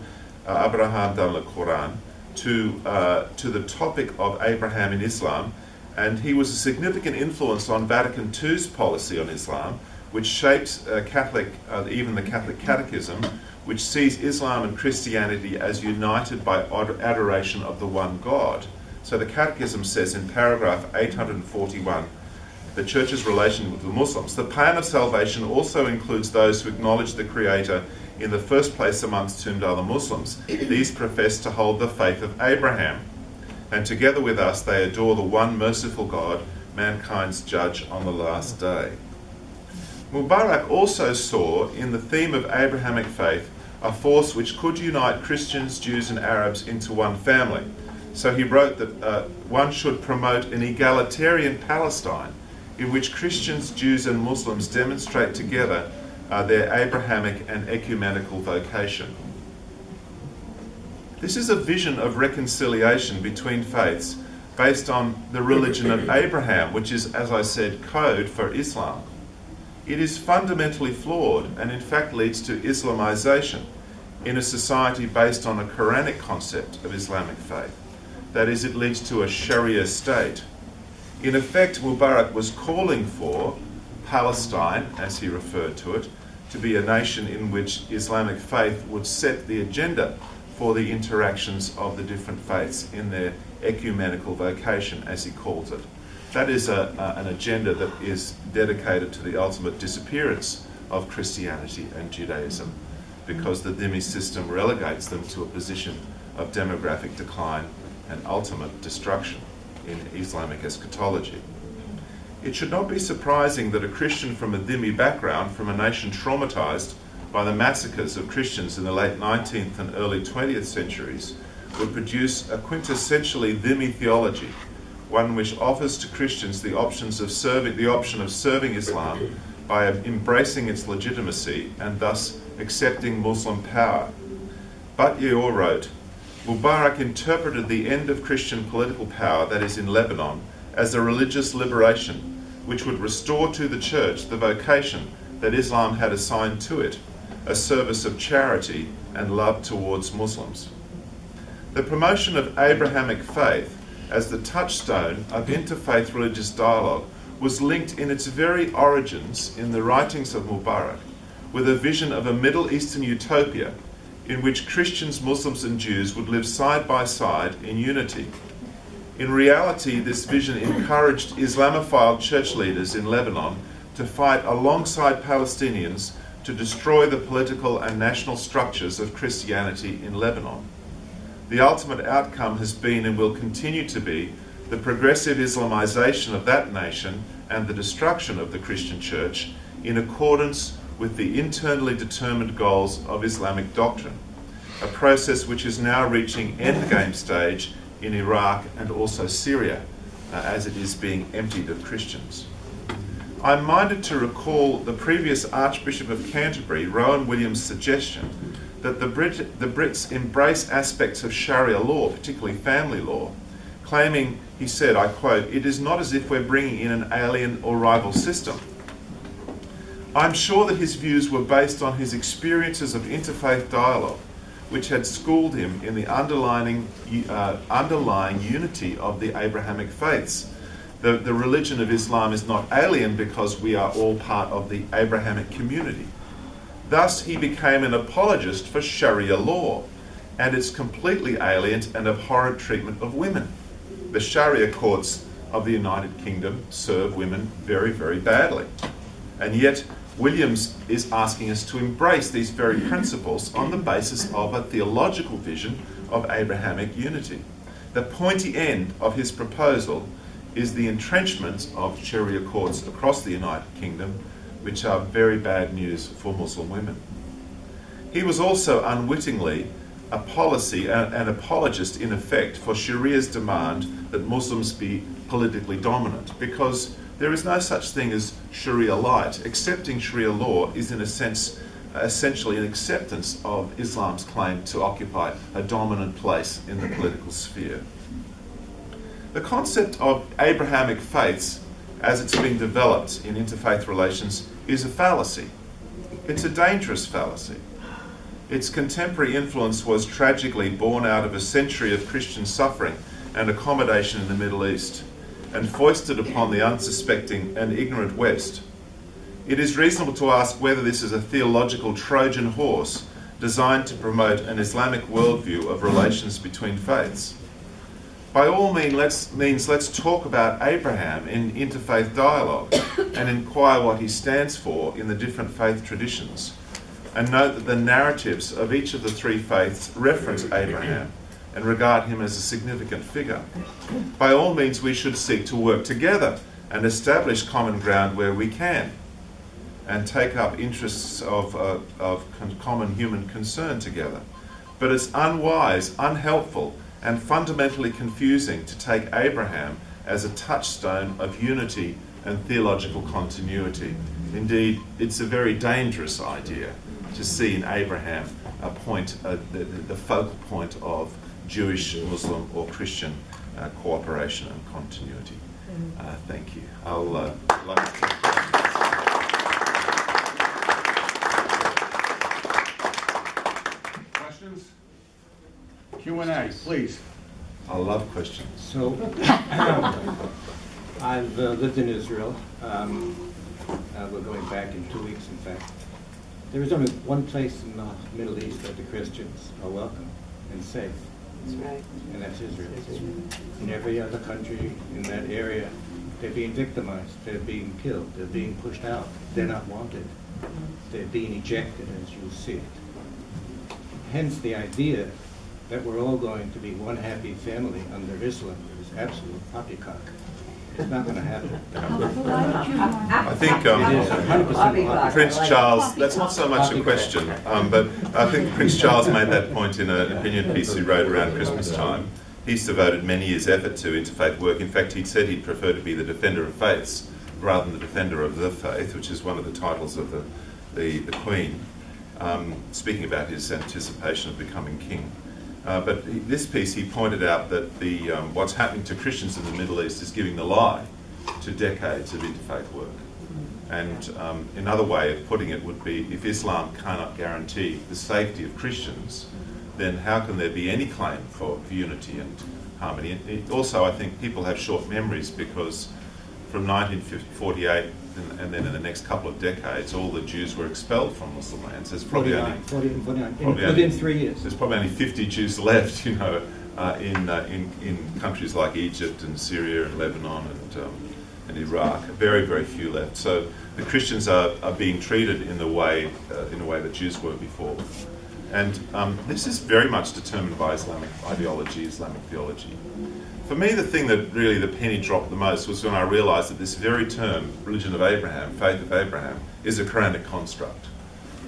Abraham dans le Coran, to the topic of Abraham in Islam, and he was a significant influence on Vatican II's policy on Islam, which shaped even the Catholic Catechism, which sees Islam and Christianity as united by adoration of the one God. So the Catechism says in paragraph 841, the Church's relation with the Muslims, the plan of salvation also includes those who acknowledge the Creator in the first place amongst whom are the Muslims. These profess to hold the faith of Abraham, and together with us they adore the one merciful God, mankind's judge on the last day. Mubarak also saw in the theme of Abrahamic faith a force which could unite Christians, Jews and Arabs into one family. So he wrote that one should promote an egalitarian Palestine in which Christians, Jews and Muslims demonstrate together their Abrahamic and ecumenical vocation. This is a vision of reconciliation between faiths based on the religion of Abraham, which is, as I said, code for Islam. It is fundamentally flawed and in fact leads to Islamization in a society based on a Quranic concept of Islamic faith. That is, it leads to a Sharia state. In effect, Mubarak was calling for Palestine, as he referred to it, to be a nation in which Islamic faith would set the agenda for the interactions of the different faiths in their ecumenical vocation, as he calls it. That is an agenda that is dedicated to the ultimate disappearance of Christianity and Judaism, because the dhimmi system relegates them to a position of demographic decline and ultimate destruction in Islamic eschatology. It should not be surprising that a Christian from a dhimmi background, from a nation traumatized by the massacres of Christians in the late 19th and early 20th centuries, would produce a quintessentially dhimmi theology, one which offers to Christians the option of serving Islam by embracing its legitimacy and thus accepting Muslim power. But Yeor wrote, Mubarak interpreted the end of Christian political power, that is in Lebanon, as a religious liberation, which would restore to the church the vocation that Islam had assigned to it, a service of charity and love towards Muslims. The promotion of Abrahamic faith as the touchstone of interfaith religious dialogue was linked in its very origins in the writings of Mubarak with a vision of a Middle Eastern utopia in which Christians, Muslims and Jews would live side by side in unity. In reality, this vision encouraged Islamophile church leaders in Lebanon to fight alongside Palestinians to destroy the political and national structures of Christianity in Lebanon. The ultimate outcome has been and will continue to be the progressive Islamization of that nation and the destruction of the Christian church in accordance with the internally determined goals of Islamic doctrine, a process which is now reaching endgame stage in Iraq and also Syria, as it is being emptied of Christians. I'm minded to recall the previous Archbishop of Canterbury, Rowan Williams' suggestion that the Brits embrace aspects of Sharia law, particularly family law, claiming, he said, I quote, "It is not as if we're bringing in an alien or rival system." I'm sure that his views were based on his experiences of interfaith dialogue, which had schooled him in the underlying unity of the Abrahamic faiths. The religion of Islam is not alien because we are all part of the Abrahamic community. Thus, he became an apologist for Sharia law and its completely alien and abhorrent treatment of women. The Sharia courts of the United Kingdom serve women very, very badly. And yet, Williams is asking us to embrace these very principles on the basis of a theological vision of Abrahamic unity. The pointy end of his proposal is the entrenchment of Sharia courts across the United Kingdom, which are very bad news for Muslim women. He was also unwittingly an apologist in effect for Sharia's demand that Muslims be politically dominant, because there is no such thing as Sharia light. Accepting Sharia law is in a sense essentially an acceptance of Islam's claim to occupy a dominant place in the political sphere. The concept of Abrahamic faiths, as it's been developed in interfaith relations, is a fallacy. It's a dangerous fallacy. Its contemporary influence was tragically born out of a century of Christian suffering and accommodation in the Middle East, and foisted upon the unsuspecting and ignorant West. It is reasonable to ask whether this is a theological Trojan horse designed to promote an Islamic worldview of relations between faiths. By all means, let's talk about Abraham in interfaith dialogue and inquire what he stands for in the different faith traditions, and note that the narratives of each of the three faiths reference Abraham and regard him as a significant figure. By all means, we should seek to work together and establish common ground where we can, and take up interests of common human concern together. But it's unwise, unhelpful, and fundamentally confusing to take Abraham as a touchstone of unity and theological continuity. Indeed, it's a very dangerous idea to see in Abraham a point, the focal point of Jewish, Muslim, or Christian cooperation and continuity. Thank you. I'll like to... Questions? Q&A, please. I love questions. So, I've lived in Israel. We're going back in 2 weeks, in fact. There is only one place in the Middle East that the Christians are welcome and safe. That's right. And that's Israel. In every other country in that area, they're being victimized, they're being killed, they're being pushed out, they're not wanted, they're being ejected as you see it. Hence the idea that we're all going to be one happy family under Islam is absolute poppycock. It's not going to happen. I think It is 100% poppycock. Prince Charles, that's not so much a question, but I think Prince Charles made that point in an opinion piece he wrote around Christmas time. He's devoted many years' effort to interfaith work. In fact, he'd said he'd prefer to be the defender of faiths rather than the defender of the faith, which is one of the titles of the Queen, speaking about his anticipation of becoming king. But this piece, he pointed out that what's happening to Christians in the Middle East is giving the lie to decades of interfaith work. And another way of putting it would be, if Islam cannot guarantee the safety of Christians, then how can there be any claim for unity and harmony? And also, I think people have short memories, because from 1948 and then in the next couple of decades, all the Jews were expelled from Muslim lands. There's probably 49. probably Within 3 years. There's probably only 50 Jews left, in countries like Egypt and Syria and Lebanon and Iraq. Very, very few left. So the Christians are being treated in the way that Jews were before. And this is very much determined by Islamic ideology, Islamic theology. For me, the thing that really the penny dropped the most was when I realised that this very term, religion of Abraham, faith of Abraham, is a Quranic construct.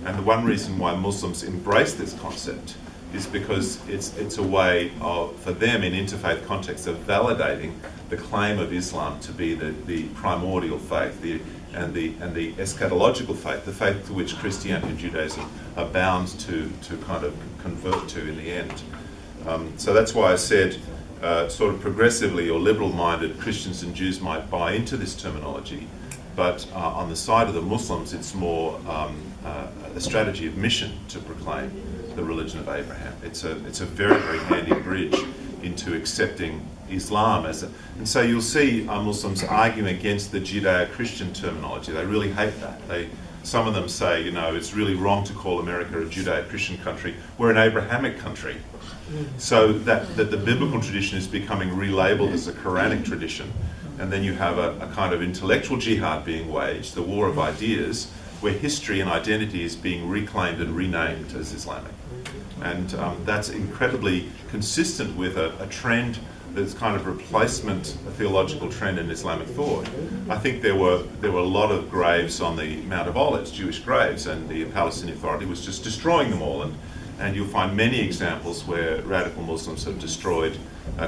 And the one reason why Muslims embrace this concept is because it's a way of, for them in interfaith context, of validating the claim of Islam to be the primordial faith, and the eschatological faith, the faith to which Christianity and Judaism are bound to kind of convert to in the end. So that's why I said sort of progressively or liberal-minded Christians and Jews might buy into this terminology, but on the side of the Muslims, it's more a strategy of mission to proclaim the religion of Abraham. It's a very, very handy bridge into accepting Islam and so you'll see Muslims arguing against the Judeo-Christian terminology. They really hate that. Some of them say, it's really wrong to call America a Judeo-Christian country. We're an Abrahamic country. So that the biblical tradition is becoming relabeled as a Quranic tradition, and then you have a kind of intellectual jihad being waged, the war of ideas, where history and identity is being reclaimed and renamed as Islamic. And that's incredibly consistent with a trend that's kind of replacement, a theological trend in Islamic thought. I think there were a lot of graves on the Mount of Olives, Jewish graves, and the Palestinian Authority was just destroying them all. And you'll find many examples where radical Muslims have destroyed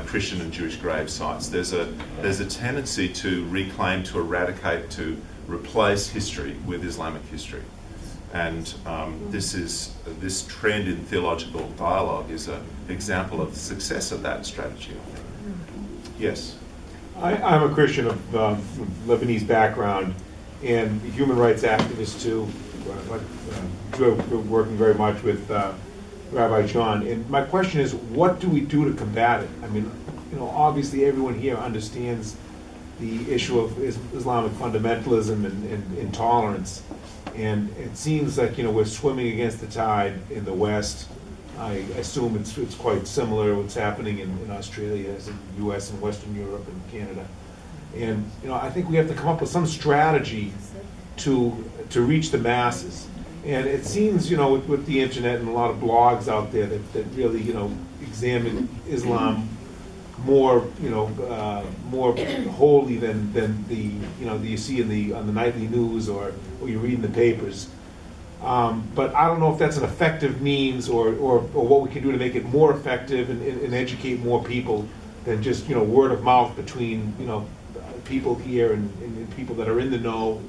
Christian and Jewish grave sites. There's a tendency to reclaim, to eradicate, to replace history with Islamic history. And this trend in theological dialogue is an example of the success of that strategy, I think. Yes? I'm a Christian of Lebanese background and human rights activist too. Working very much with Rabbi John. And my question is, what do we do to combat it? I mean, obviously everyone here understands the issue of Islamic fundamentalism and intolerance. And it seems like, we're swimming against the tide in the West. I assume it's quite similar what's happening in Australia as in the U.S. and Western Europe and Canada. And, I think we have to come up with some strategy to reach the masses. And it seems, with the internet and a lot of blogs out there that really, examine Islam more, more wholly than the, you see on the nightly news or you read in the papers. But I don't know if that's an effective means or what we can do to make it more effective and educate more people than just, word of mouth between, people here and people that are in the know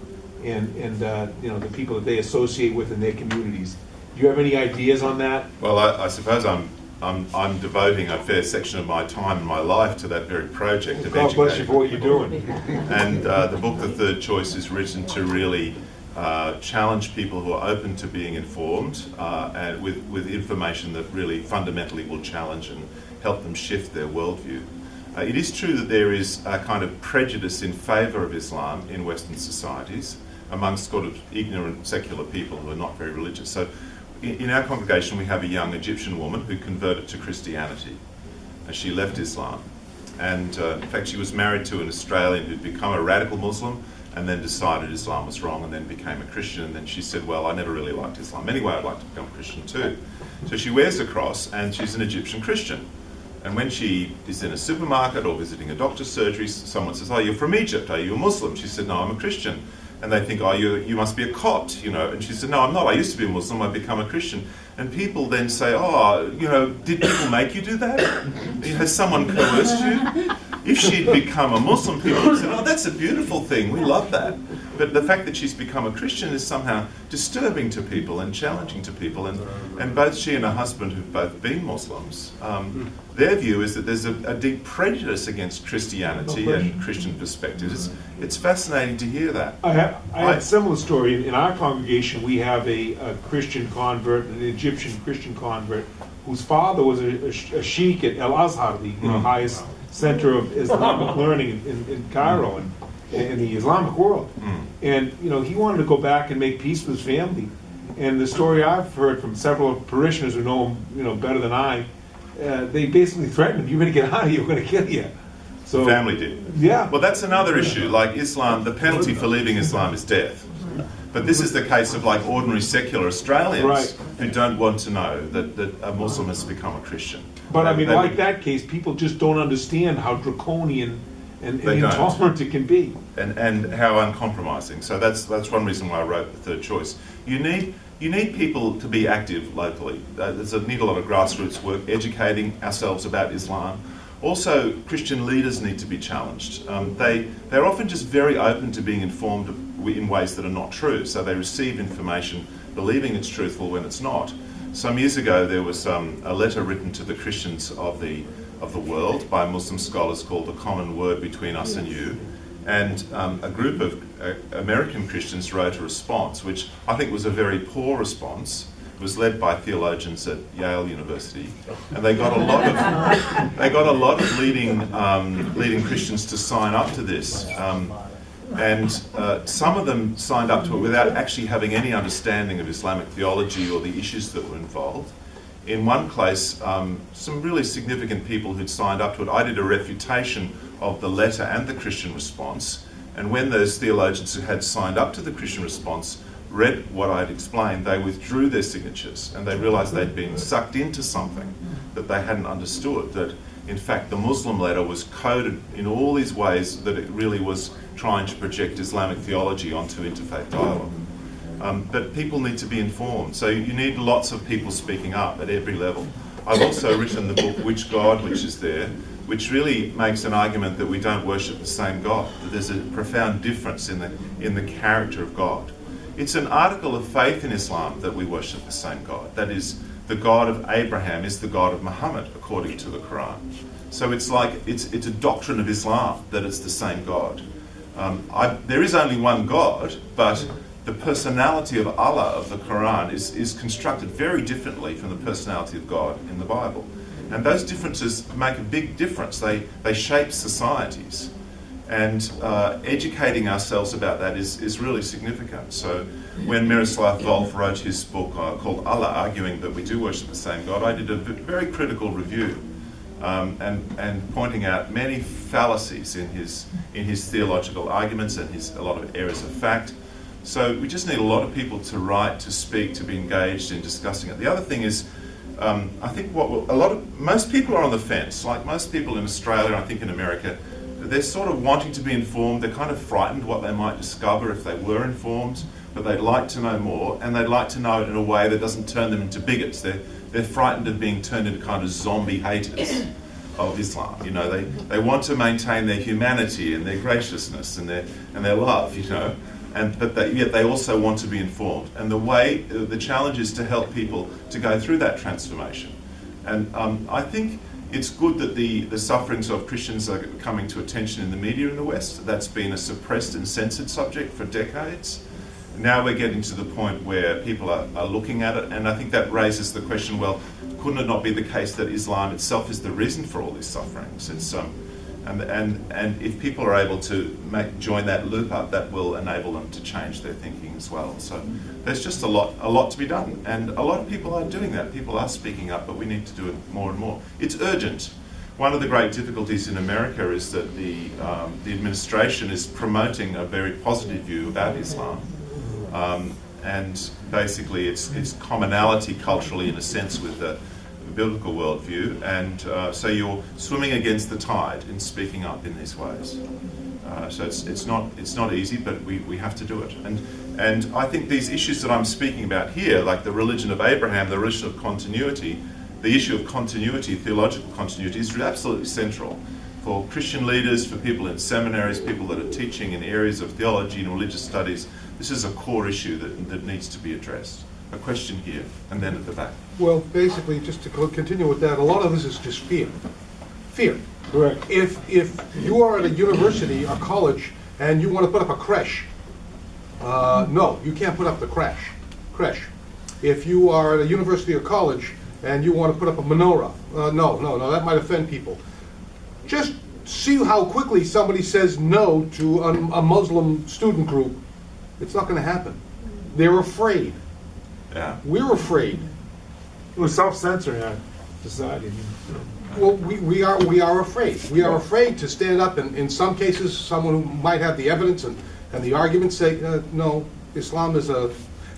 and the people that they associate with in their communities. Do you have any ideas on that? Well, I suppose I'm devoting a fair section of my time and my life to that very project of educating. God bless you for what you're doing. And the book, The Third Choice, is written to really challenge people who are open to being informed and with information that really fundamentally will challenge and help them shift their worldview. It is true that there is a kind of prejudice in favour of Islam in Western societies amongst sort of ignorant secular people who are not very religious. So in our congregation we have a young Egyptian woman who converted to Christianity. She left Islam. And in fact she was married to an Australian who'd become a radical Muslim and then decided Islam was wrong and then became a Christian. And then she said, well, I never really liked Islam. Anyway, I'd like to become a Christian too. So she wears a cross and she's an Egyptian Christian. And when she is in a supermarket or visiting a doctor's surgery, someone says, oh, you're from Egypt, are you a Muslim? She said, no, I'm a Christian. And they think, oh, you must be a Copt, And she said, no, I'm not. I used to be a Muslim. I've become a Christian. And people then say, oh, did people make you do that? Has someone coerced you? If she'd become a Muslim, people would say, oh, that's a beautiful thing, we love that. But the fact that she's become a Christian is somehow disturbing to people and challenging to people. And both she and her husband, who've both been Muslims, their view is that there's a deep prejudice against Christianity and Christian perspectives. It's fascinating to hear that. I have a similar story. In our congregation, we have a Christian convert, an Egyptian Christian convert, whose father was a sheikh at El Azhar, the highest center of Islamic learning in Cairo and in the Islamic world. And he wanted to go back and make peace with his family. And the story I've heard from several parishioners who know him, better than I, they basically threatened him, "You're going to get out of here, we're going to kill you." So the family did. Yeah. Well, that's another issue. Like Islam, the penalty for leaving Islam is death. But this is the case of like ordinary secular Australians who don't want to know that a Muslim has become a Christian. But I mean, like that case, people just don't understand how draconian and intolerant it can be. And how uncompromising. So that's one reason why I wrote the third choice. You need people to be active locally. There's a need a lot of grassroots work, educating ourselves about Islam. Also, Christian leaders need to be challenged. They're often just very open to being informed in ways that are not true. So they receive information believing it's truthful when it's not. Some years ago, there was a letter written to the Christians of the world by Muslim scholars called The Common Word Between Us and You. And a group of American Christians wrote a response, which I think was a very poor response. It was led by theologians at Yale University, and they got a lot of leading Christians to sign up to this. And some of them signed up to it without actually having any understanding of Islamic theology or the issues that were involved. In one place, some really significant people who'd signed up to it, I did a refutation of the letter and the Christian response. And when those theologians who had signed up to the Christian response read what I'd explained, they withdrew their signatures and they realised they'd been sucked into something that they hadn't understood, that in fact the Muslim letter was coded in all these ways that it really was trying to project Islamic theology onto interfaith dialogue. But people need to be informed, so you need lots of people speaking up at every level. I've also written the book Which God, which is there, which really makes an argument that we don't worship the same God, that there's a profound difference in the character of God. It's an article of faith in Islam that we worship the same God. That is, the God of Abraham is the God of Muhammad, according to the Quran. So it's a doctrine of Islam that it's the same God. There is only one God, but the personality of Allah of the Quran is constructed very differently from the personality of God in the Bible. And those differences make a big difference. They shape societies. And educating ourselves about that is really significant. So when Miroslav Volf wrote his book called Allah, arguing that we do worship the same God, I did a very critical review and pointing out many fallacies in his theological arguments and a lot of errors of fact. So we just need a lot of people to write, to speak, to be engaged in discussing it. The other thing is, I think most people are on the fence. Like most people in Australia, I think in America, they're sort of wanting to be informed. They're kind of frightened what they might discover if they were informed, but they'd like to know more, and they'd like to know it in a way that doesn't turn them into bigots. They're frightened of being turned into kind of zombie haters of Islam. They want to maintain their humanity and their graciousness and their love. But yet they also want to be informed. And the challenge is to help people to go through that transformation. And I think it's good that the sufferings of Christians are coming to attention in the media in the West. That's been a suppressed and censored subject for decades. Now we're getting to the point where people are looking at it, and I think that raises the question, well, couldn't it not be the case that Islam itself is the reason for all these sufferings? It's and if people are able to join that loop up, that will enable them to change their thinking as well. So there's just a lot to be done, and a lot of people are doing that. People are speaking up, but we need to do it more and more. It's urgent. One of the great difficulties in America is that the administration is promoting a very positive view about Islam, and basically it's commonality culturally in a sense with the biblical worldview, and so you're swimming against the tide in speaking up in these ways. So it's not easy, but we have to do it. And I think these issues that I'm speaking about here, like the religion of Abraham, the religion of continuity, the issue of continuity, theological continuity, is absolutely central. for Christian leaders, for people in seminaries, people that are teaching in areas of theology and religious studies. This is a core issue that needs to be addressed. A question here, and then at the back. Well, basically, just to continue with that, a lot of this is just fear. Fear. Correct. If you are at a university or college and you want to put up a creche, no, you can't put up the creche. If you are at a university or college and you want to put up a menorah, no, that might offend people. Just see how quickly somebody says no to a Muslim student group. It's not going to happen. They're afraid. Yeah. We're afraid. We're self-censoring our society. Well, we are afraid. We are afraid to stand up, and in some cases, someone who might have the evidence and the argument say, no, Islam is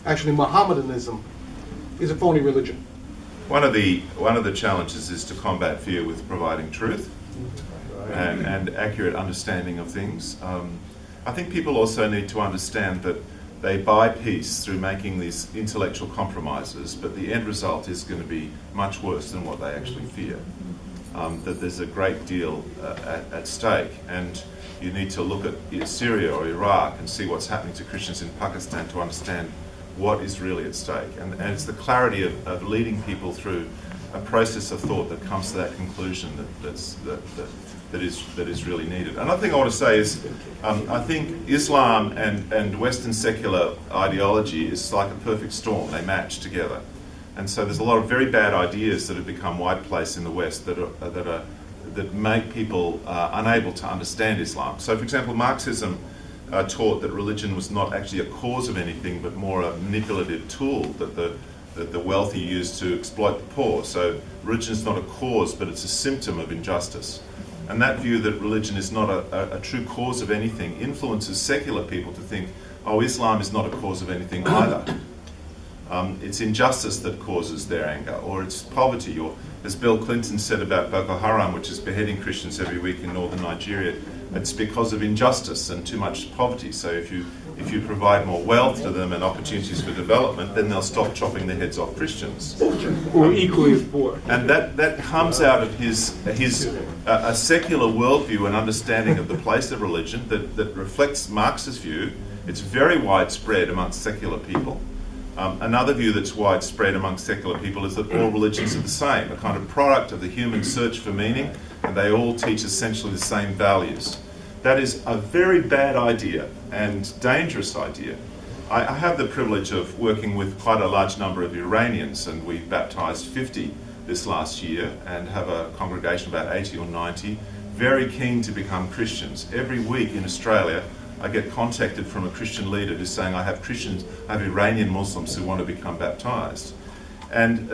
actually Mohammedanism is a phony religion. One of the challenges is to combat fear with providing truth and accurate understanding of things. I think people also need to understand that they buy peace through making these intellectual compromises, but the end result is going to be much worse than what they actually fear. That there's a great deal at stake, and you need to look at Syria or Iraq and see what's happening to Christians in Pakistan to understand what is really at stake. And it's the clarity of leading people through a process of thought that comes to that conclusion that is really needed. Another thing I want to say is, I think Islam and Western secular ideology is like a perfect storm. They match together. And so there's a lot of very bad ideas that have become widespread in the West that make people unable to understand Islam. So, for example, Marxism taught that religion was not actually a cause of anything, but more a manipulative tool that the wealthy use to exploit the poor. So religion is not a cause, but it's a symptom of injustice. And that view that religion is not a true cause of anything influences secular people to think, oh, Islam is not a cause of anything either. It's injustice that causes their anger, or it's poverty, or as Bill Clinton said about Boko Haram, which is beheading Christians every week in northern Nigeria, it's because of injustice and too much poverty. So if you provide more wealth to them and opportunities for development, then they'll stop chopping the heads off Christians. Or equally as poor. And that comes out of his a secular worldview and understanding of the place of religion that reflects Marx's view. It's very widespread amongst secular people. Another view that's widespread amongst secular people is that all religions are the same, a kind of product of the human search for meaning, and they all teach essentially the same values. That is a very bad idea and dangerous idea. I have the privilege of working with quite a large number of Iranians, and we baptized 50 this last year and have a congregation of about 80 or 90, very keen to become Christians. Every week in Australia, I get contacted from a Christian leader who's saying, I have Iranian Muslims who want to become baptized. And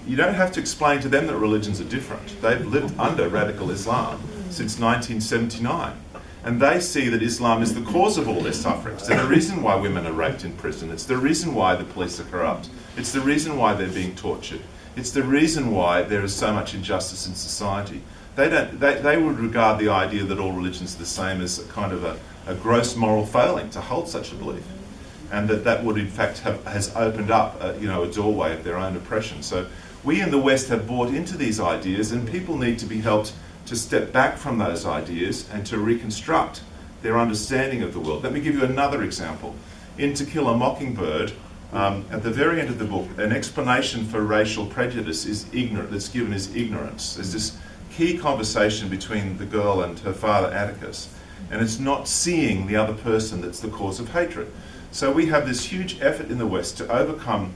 you don't have to explain to them that religions are different. They've lived under radical Islam since 1979. And they see that Islam is the cause of all their sufferings. It's the reason why women are raped in prison. It's the reason why the police are corrupt. It's the reason why they're being tortured. It's the reason why there is so much injustice in society. They would regard the idea that all religions are the same as a kind of a gross moral failing to hold such a belief, and that would in fact has opened up a doorway of their own oppression. So we in the West have bought into these ideas, and people need to be helped to step back from those ideas and to reconstruct their understanding of the world. Let me give you another example. In To Kill a Mockingbird, at the very end of the book, an explanation for racial prejudice that's given is ignorance. There's this key conversation between the girl and her father Atticus, and it's not seeing the other person that's the cause of hatred. So we have this huge effort in the West to overcome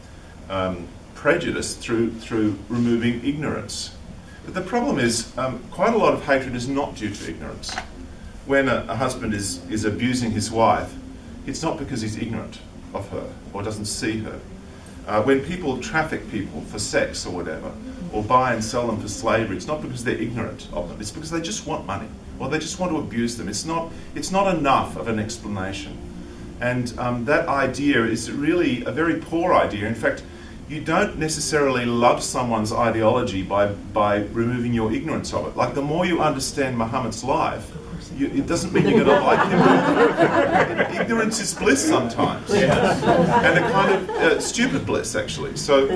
prejudice through removing ignorance. But the problem is quite a lot of hatred is not due to ignorance. When a husband is abusing his wife, it's not because he's ignorant of her or doesn't see her. When people traffic people for sex or whatever, or buy and sell them for slavery, it's not because they're ignorant of them, it's because they just want money, or they just want to abuse them. It's not enough of an explanation. And that idea is really a very poor idea. In fact, you don't necessarily love someone's ideology by removing your ignorance of it. Like, the more you understand Muhammad's life, it doesn't mean you're going to like him. Ignorance is bliss sometimes, and a kind of stupid bliss, actually. So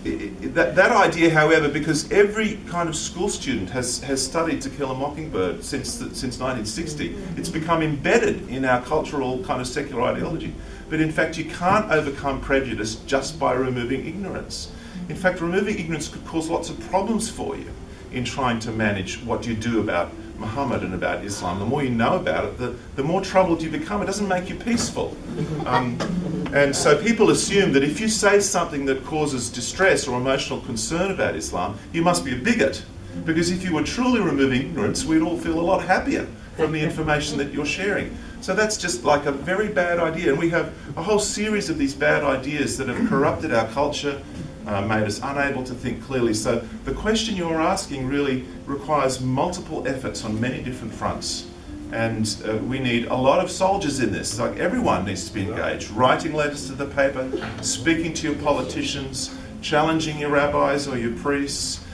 that idea, however, because every kind of school student has studied To Kill a Mockingbird since 1960, it's become embedded in our cultural kind of secular ideology. But in fact, you can't overcome prejudice just by removing ignorance. In fact, removing ignorance could cause lots of problems for you in trying to manage what you do about Muhammad and about Islam. The more you know about it, the more troubled you become. It doesn't make you peaceful. And so people assume that if you say something that causes distress or emotional concern about Islam, you must be a bigot. Because if you were truly removing ignorance, we'd all feel a lot happier from the information that you're sharing. So that's just like a very bad idea. And we have a whole series of these bad ideas that have corrupted our culture, made us unable to think clearly. So the question you're asking really requires multiple efforts on many different fronts. And we need a lot of soldiers in this. Like everyone needs to be engaged, writing letters to the paper, speaking to your politicians, challenging your rabbis or your priests,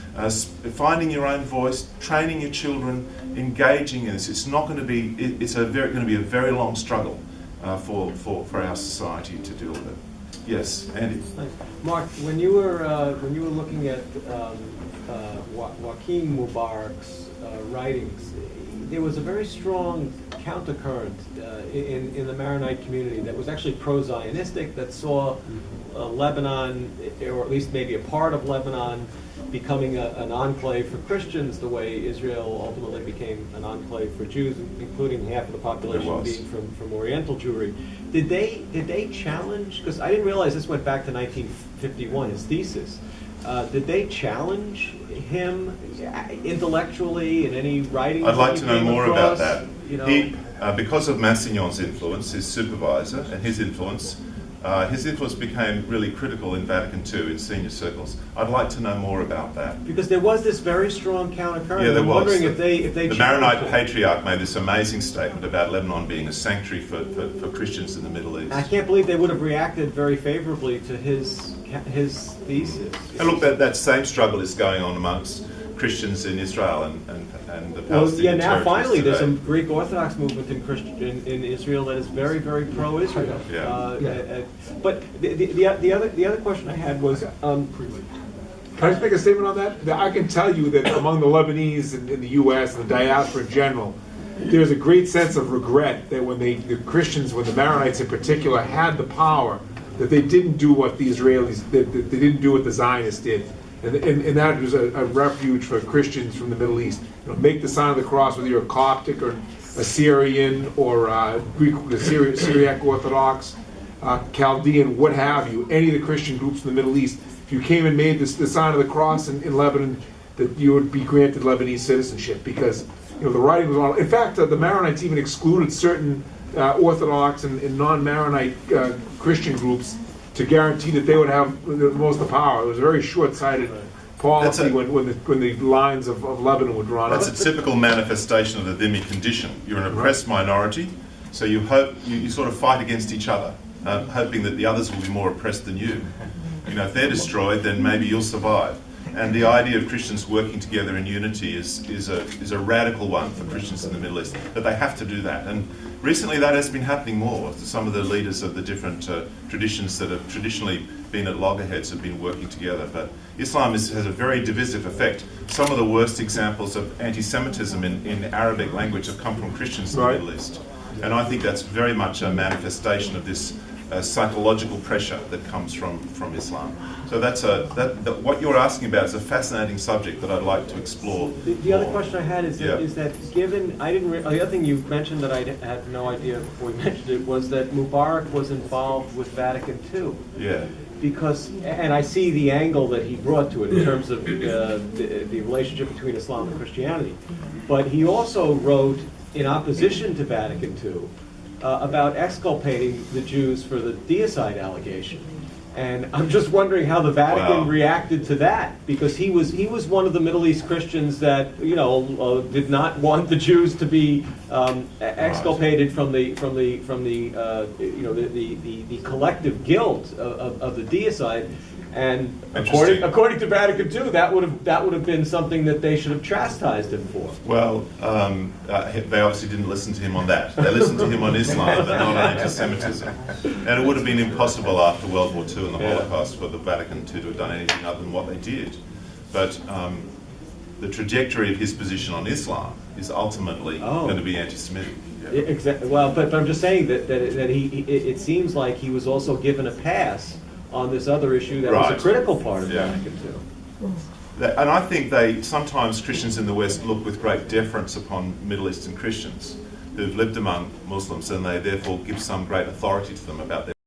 finding your own voice, training your children, engaging in this. It's not going to be. It's going to be a very long struggle for our society to deal with it. Yes, Andy. Mark, when you were looking at Joaquin Mubarak's writings, there was a very strong countercurrent in the Maronite community that was actually pro-Zionistic, that saw Lebanon, or at least maybe a part of Lebanon, becoming an enclave for Christians, the way Israel ultimately became an enclave for Jews, including half of the population being from Oriental Jewry. Did they challenge? Because I didn't realize this went back to 1951. His thesis. Did they challenge him intellectually in any writing? I'd like to know more about that. You know, He, because of Massignon's influence, his supervisor, and his influence became really critical in Vatican II in senior circles. I'd like to know more about that. because there was this very strong countercurrent. Yeah, there I'm was. wondering if they The Maronite patriarch made this amazing statement about Lebanon being a sanctuary for Christians in the Middle East. I can't believe they would have reacted very favorably to his thesis. And look, that same struggle is going on amongst Christians in Israel and the Well, Palestinian yeah. Now, territories finally, there's today. some Greek Orthodox movement in Israel that is very, very pro-Israel. Yeah. But the other question I had was, Can I just make a statement on that? That I can tell you that among the Lebanese in the U.S. and the diaspora in general, there's a great sense of regret that when the Christians, when the Maronites in particular, had the power, that they didn't do what the Israelis, that they didn't do what the Zionists did. And that was a refuge for Christians from the Middle East. You know, make the sign of the cross, whether you're a Coptic or Assyrian or Greek, Syriac Orthodox, Chaldean, what have you, any of the Christian groups in the Middle East. If you came and made the sign of the cross in Lebanon, that you would be granted Lebanese citizenship, because the writing was on. In fact, the Maronites even excluded certain Orthodox and non-Maronite Christian groups to guarantee that they would have the most of the power. It was a very short-sighted policy when the lines of Lebanon were drawn up. That's a typical manifestation of the dhimmi condition. You're an oppressed minority, so you hope you sort of fight against each other, hoping that the others will be more oppressed than you. If they're destroyed, then maybe you'll survive. And the idea of Christians working together in unity is a radical one for Christians in the Middle East, that they have to do that. And recently that has been happening more. Some of the leaders of the different traditions that have traditionally been at loggerheads have been working together. But Islam has a very divisive effect. Some of the worst examples of anti-Semitism in Arabic language have come from Christians in the Middle East. And I think that's very much a manifestation of this psychological pressure that comes from Islam. So what you're asking about is a fascinating subject that I'd like to explore. The other question I had is that given the other thing you mentioned that I had no idea before you mentioned it was that Mubarak was involved with Vatican II. Yeah. Because, and I see the angle that he brought to it in terms of the relationship between Islam and Christianity, but he also wrote in opposition to Vatican II about exculpating the Jews for the deicide allegation. And I'm just wondering how the Vatican reacted to that, because he was one of the Middle East Christians that did not want the Jews to be exculpated from the collective guilt of the deicide, And Interesting. according to Vatican II, that would have been something that they should have chastised him for. Well, they obviously didn't listen to him on that. They listened to him on Islam, but not on anti-Semitism. And it would have been impossible after World War II and the Holocaust for the Vatican II to have done anything other than what they did. But the trajectory of his position on Islam is ultimately going to be anti-Semitic. Yeah. Exactly. Well, but I'm just saying that it seems like he was also given a pass on this other issue that was a critical part of Vatican II. And I think sometimes Christians in the West look with great deference upon Middle Eastern Christians who've lived among Muslims, and they therefore give some great authority to them about their